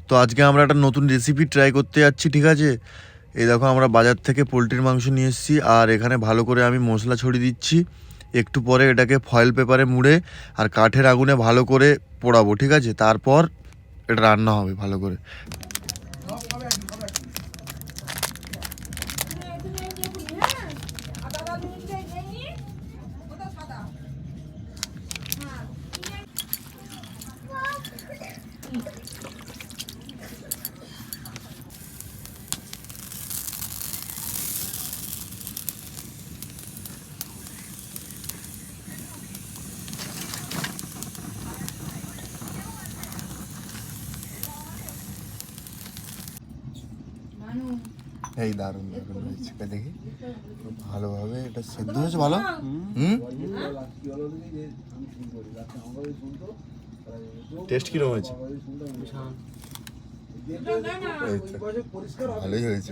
তো আজকে আমরা একটা নতুন রেসিপি ট্রাই করতে যাচ্ছি, ঠিক আছে। এই দেখো আমরা বাজার থেকে পোলট্রির মাংস নিয়ে এসেছি, আর এখানে ভালো করে আমি মশলা ছড়িয়ে দিচ্ছি। একটু পরে এটাকে ফয়েল পেপারে মুড়ে আর কাঠের আগুনে ভালো করে পোড়াবো, ঠিক আছে। তারপর এটা রান্না হবে ভালো করে। এই দারুণ দারুণ হয়েছে, দেখি ভালোভাবে এটা সেদ্ধ হয়েছে ভালো। টেস্ট কিরকম হয়েছে? ভালোই হয়েছে।